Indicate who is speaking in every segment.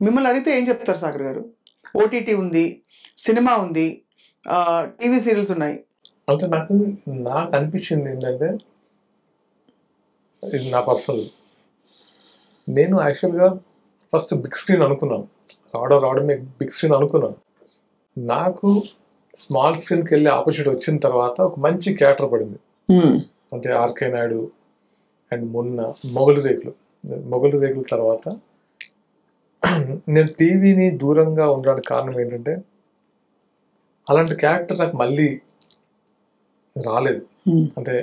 Speaker 1: మిమ్మల్ని అడిగితే ఏం చెప్తారు సాగర్ గారు? ఓటీటీ ఉంది, సినిమా ఉంది, టీవీ సీరియల్స్ ఉన్నాయి.
Speaker 2: అంటే నాకు అనిపించింది ఏంటంటే, ఇది నా పర్సనల్. నేను యాక్చువల్గా ఫస్ట్ బిగ్ స్క్రీన్ అనుకున్నాను. రావడమే బిగ్ స్క్రీన్ అనుకున్నాను. నాకు స్మాల్ స్క్రీన్కి వెళ్ళే ఆపర్చునిటీ వచ్చిన తర్వాత ఒక మంచి క్యారెక్టర్ పడింది. అంటే ఆర్కే నాయుడు అండ్ మొన్న మొగలు రేకుల తర్వాత నేను టీవీని దూరంగా ఉండడానికి కారణం ఏంటంటే, అలాంటి క్యారెక్టర్ నాకు మళ్ళీ రాలేదు. అంటే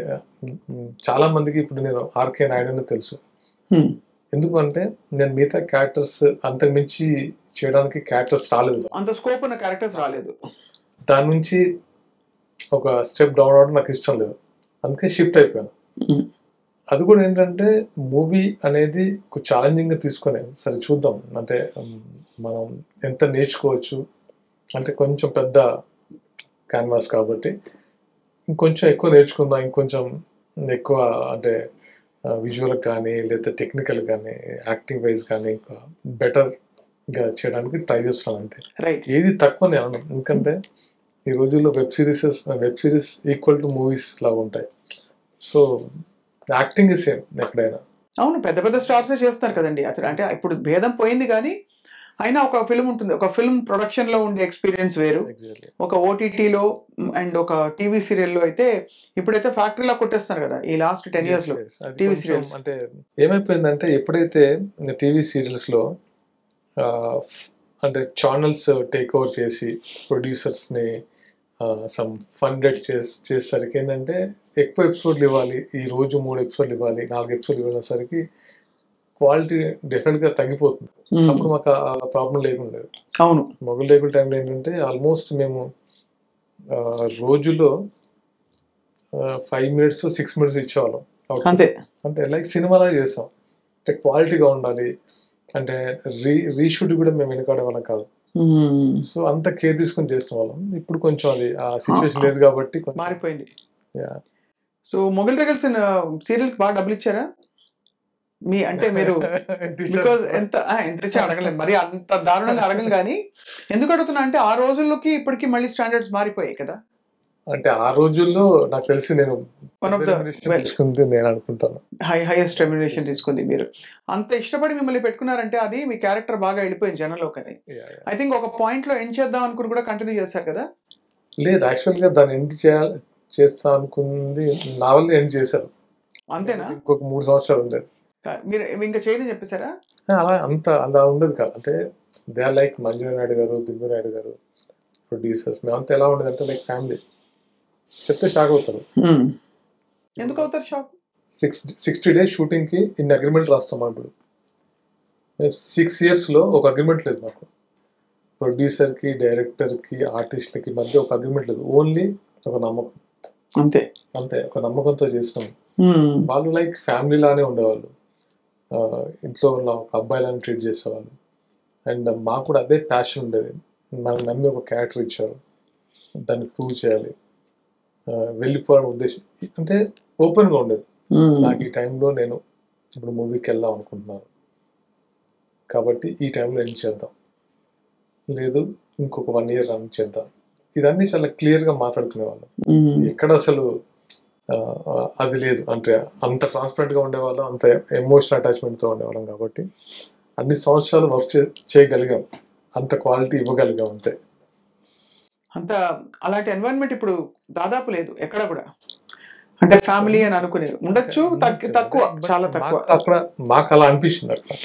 Speaker 2: చాలా మందికి ఇప్పుడు నేను ఆర్కే నాయుడు అని తెలుసు. ఎందుకంటే నేను మిగతా క్యారెక్టర్స్ అంతకు మించి చేయడానికి క్యారెక్టర్స్ రాలేదు,
Speaker 1: అంత స్కోప్ ఉన్న క్యారెక్టర్స్ రాలేదు.
Speaker 2: దాని నుంచి ఒక స్టెప్ డౌన్ అవడం నాకు ఇష్టం లేదు, అందుకే షిఫ్ట్ అయిపోయాను. అది కూడా ఏంటంటే మూవీ అనేది ఛాలెంజింగ్గా తీసుకునే సరే చూద్దాం అంటే మనం ఎంత నేర్చుకోవచ్చు అంటే, కొంచెం పెద్ద క్యాన్వాస్ కాబట్టి ఇంకొంచెం ఎక్కువ నేర్చుకుందాం, ఇంకొంచెం ఎక్కువ అంటే విజువల్ కానీ లేదా టెక్నికల్ కానీ యాక్టింగ్ వైజ్ కానీ ఇంకా బెటర్గా చేయడానికి ట్రై చేస్తున్నాను అంతే.
Speaker 1: రైట్.
Speaker 2: ఏది తక్కువ నేను అన్నాను, ఎందుకంటే ఈ రోజుల్లో web series equal to movies లాగా ఉంటాయి. సో యాక్టింగ్ సేమ్ ఎక్కడైనా.
Speaker 1: అవును, పెద్ద పెద్ద స్టార్సే చేస్తారు కదండి అసలు. అంటే ఇప్పుడు భేదం పోయింది కానీ అయినా ఒక ఫిల్మ్ ఉంటుంది, ఒక ఫిల్మ్ ప్రొడక్షన్లో ఉండే ఎక్స్పీరియన్స్ వేరు, ఒక ఓటీటీలో అండ్ ఒక టీవీ సీరియల్లో అయితే ఇప్పుడైతే ఫ్యాక్టరీలా కొట్టేస్తున్నారు కదా ఈ లాస్ట్ 10 years లో టీవీ సీరియల్స్.
Speaker 2: అంటే ఏమైపోయిందంటే, ఎప్పుడైతే టీవీ సీరియల్స్లో అంటే ఛానల్స్ టేక్ ఓవర్ చేసి ప్రొడ్యూసర్స్ని సమ్ ఫండెడ్ చేసేసరికి ఏంటంటే ఎక్కువ ఎపిసోడ్లు ఇవ్వాలి, ఈ రోజు 3 ఎపిసోడ్లు ఇవ్వాలి, 4 ఎపిసోడ్లు ఇవ్వడానికి క్వాలిటీ డెఫినెట్గా తగ్గిపోతుంది. అప్పుడు మాకు ఆ ప్రాబ్లం లేకుండా.
Speaker 1: అవును,
Speaker 2: మొగల్ రేకుల టైంలో ఏంటంటే ఆల్మోస్ట్ మేము రోజులో 5 minutes 6 minutes ఇచ్చేవాళ్ళం
Speaker 1: అంతే
Speaker 2: అంతే, లైక్ సినిమాలా చేసాం. అంటే క్వాలిటీగా ఉండాలి అంటే రీషూట్ కూడా మేము వెనకాడే వాళ్ళం కాదు. సో అంత కేర్ తీసుకొని చేసిన వాళ్ళం. ఇప్పుడు కొంచెం అది ఆ సిచ్యువేషన్ లేదు కాబట్టి
Speaker 1: మారిపోయింది. సో మొగల్ రేకుల సీరియల్కి బాగా డబ్బులు ఇచ్చారా మీ అంటే మీరు? బికాజ్ ఎంత ఇచ్చా అడగలేదు, మరి అంత దారుణంగా అడగం కానీ ఎందుకు అడుగుతున్నా అంటే ఆ రోజుల్లోకి ఇప్పటికి మళ్ళీ స్టాండర్డ్స్ మారిపోయాయి కదా.
Speaker 2: అంటే ఆ రోజుల్లో నాకు తెలిసి నేను తీసుకుంది నేను అనుకుంటాను
Speaker 1: హైయెస్ట్ రెమ్యునరేషన్ తీసుకుంది మీరు. అంత ఇష్టపడి మిమ్మల్ని పెట్టుకున్నారంటే అది మీ క్యారెక్టర్ బాగా వెళ్ళిపోయింది జనంలోకి అని. ఐ థింక్ ఒక పాయింట్ లో ఎండ్ చేద్దాం అనుకుని కూడా కంటిన్యూ చేస్తారు కదా.
Speaker 2: లేదు, యాక్చువల్గా దాన్ని ఎండ్ చేస్తా అనుకుంది నా వల్ల ఎండ్ చేశారు.
Speaker 1: అంతేనా?
Speaker 2: ఇంకొక 3 సంవత్సరాలు ఉండేది.
Speaker 1: మీరు ఇంకా చేయని చెప్పేశారా?
Speaker 2: అలా ఉండదు కాదు. అంటే they are like Manju Naidu గారు, బిందు నాయుడు గారు ప్రొడ్యూసర్స్. మేమంతా ఎలా ఉండదు అంటే లైక్ ఫ్యామిలీ. చెప్తే షాక్ అవుతారు.
Speaker 1: ఎందుకు అవుతారు షాక్?
Speaker 2: 60 days షూటింగ్కి ఇన్ని అగ్రిమెంట్ రాస్తాం. ఇప్పుడు 6 yearsలో ఒక అగ్రిమెంట్ లేదు మాకు. ప్రొడ్యూసర్కి, డైరెక్టర్కి, ఆర్టిస్ట్లకి మధ్య ఒక అగ్రిమెంట్ లేదు. ఓన్లీ ఒక నమ్మకం, అంతే. ఒక నమ్మకంతో చేసినాం. వాళ్ళు లైక్ ఫ్యామిలీ లానే ఉండేవాళ్ళు. ఇంట్లో ఉన్న ఒక అబ్బాయిలాని ట్రీట్ చేసేవాళ్ళు. అండ్ మాకు కూడా అదే ప్యాషన్ ఉండేది. మనం నమ్మి ఒక క్యారెక్టర్ ఇచ్చారు, దాన్ని ప్రూవ్ చేయాలి, వెళ్ళిపోవడం ఉద్దేశం అంటే ఓపెన్గా ఉండేది. నాకు ఈ టైంలో నేను ఇప్పుడు మూవీకి వెళ్దాం అనుకుంటున్నాను కాబట్టి ఈ టైంలో ఏం చేద్దాం, లేదు ఇంకొక 1 year రన్ చేద్దాం, ఇదన్నీ చాలా క్లియర్గా మాట్లాడుకునేవాళ్ళం. ఎక్కడ అసలు అది లేదు. అంటే అంత ట్రాన్స్పరెంట్గా ఉండేవాళ్ళం, అంత ఎమోషనల్ అటాచ్మెంట్తో ఉండేవాళ్ళం కాబట్టి అన్ని సంవత్సరాలు వర్క్ చేయగలిగాం, అంత క్వాలిటీ ఇవ్వగలిగాం అంతే.
Speaker 1: అంత అలాంటి ఎన్వైరన్మెంట్ ఇప్పుడు దాదాపు లేదు ఎక్కడ కూడా. అంటే ఫ్యామిలీ అని అనుకునేది ఉండొచ్చు, తక్కువ, చాలా తక్కువ.
Speaker 2: అక్కడ మాకు అలా అనిపిస్తుంది అక్కడ.